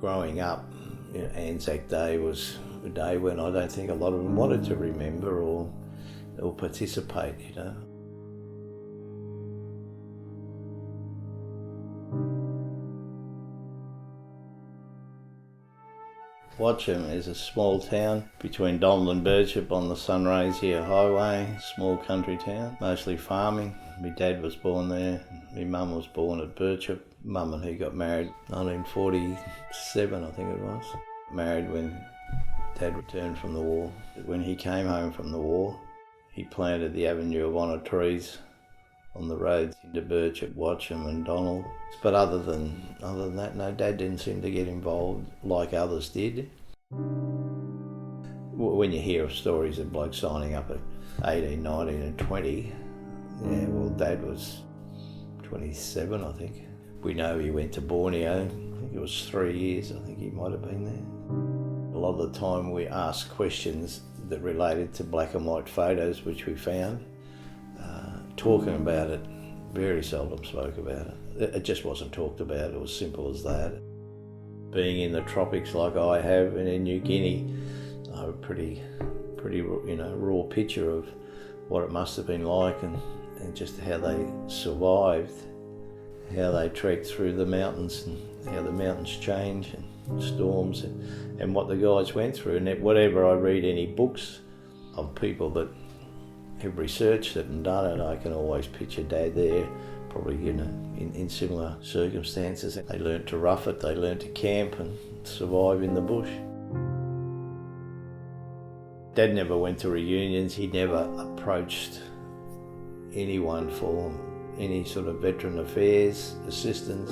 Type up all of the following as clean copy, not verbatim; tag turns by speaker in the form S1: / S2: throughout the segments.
S1: Growing up, ANZAC Day was a day when I don't think a lot of them wanted to remember or participate. Watcham is a small town between Donald and Birchip on the Sunraysia Highway, small country town, mostly farming. My dad was born there, my mum was born at Birchip. Mum and he got married 1947, I think it was. Married when Dad returned from the war. When he came home from the war, he planted the avenue of honour trees on the roads into Birchip, Watcham and Donald. But other than that, no, Dad didn't seem to get involved like others did. When you hear of stories of blokes signing up at 18, 19 and 20, well, Dad was 27, I think. We know he went to Borneo. I think it was 3 years, I think he might have been there. A lot of the time we asked questions that related to black and white photos which we found. Talking about it, very seldom spoke about it. It just wasn't talked about, it was simple as that. Being in the tropics like I have and in New Guinea, I have a pretty raw picture of what it must have been like and just how they survived, how they trekked through the mountains and how the mountains change and storms and what the guys went through. And whatever I read any books of people that have researched it and done it, I can always picture Dad there, probably in similar circumstances. They learnt to rough it, they learnt to camp and survive in the bush. Dad never went to reunions, he never approached anyone for any sort of veteran affairs, assistance,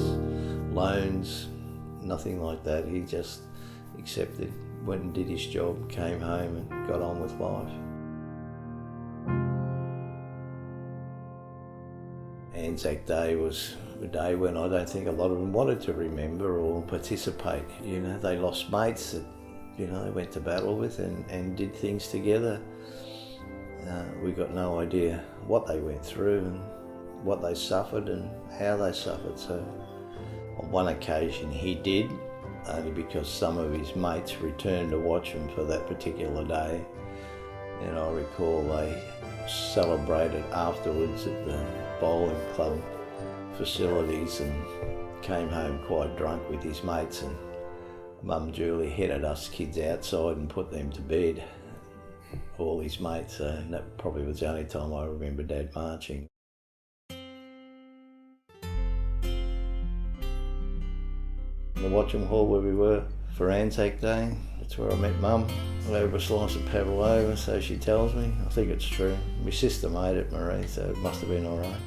S1: loans, nothing like that. He just accepted, went and did his job, came home and got on with life. ANZAC Day was a day when I don't think a lot of them wanted to remember or participate. They lost mates that, they went to battle with and did things together. We got no idea what they went through and what they suffered and how they suffered. So on one occasion he did, only because some of his mates returned to watch him for that particular day. And I recall they celebrated afterwards at the bowling club facilities and came home quite drunk with his mates, and Mum Julie headed us kids outside and put them to bed, all his mates. So that probably was the only time I remember Dad marching. The Watcham Hall where we were for ANZAC Day, that's where I met Mum, over a slice of pavlova, so she tells me. I think it's true. My sister made it, Marie, so it must have been all right.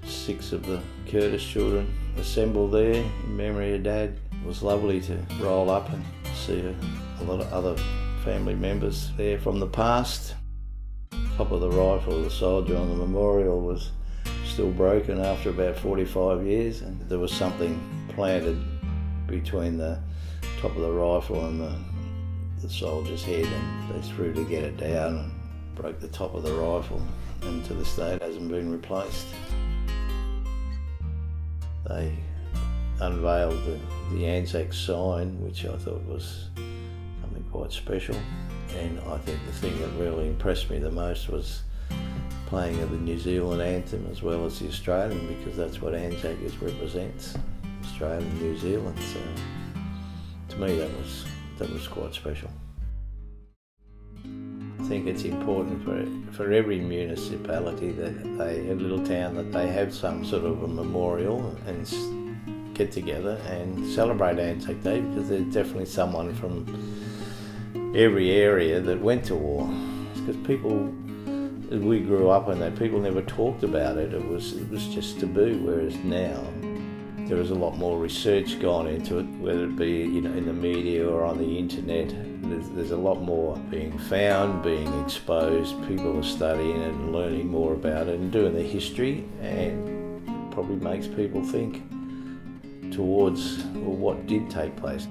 S1: 6 of the Curtis children assembled there in memory of Dad. It was lovely to roll up and see a lot of other family members there from the past. Top of the rifle of the soldier on the memorial was still broken after about 45 years, and there was something planted between the top of the rifle and the soldier's head, and they threw to get it down and broke the top of the rifle, and to this day it hasn't been replaced. They unveiled the ANZAC sign, which I thought was something quite special, and I think the thing that really impressed me the most was playing of the New Zealand anthem as well as the Australian, because that's what ANZAC represents, Australia and New Zealand. So to me that was quite special. I think it's important for every municipality that a little town that they have some sort of a memorial and get together and celebrate ANZAC Day, because there's definitely someone from every area that went to war. Because people, as we grew up in that, people never talked about it. It was just taboo, whereas now there is a lot more research gone into it, whether it be in the media or on the internet. There's a lot more being found, being exposed. People are studying it and learning more about it and doing the history, and probably makes people think towards what did take place.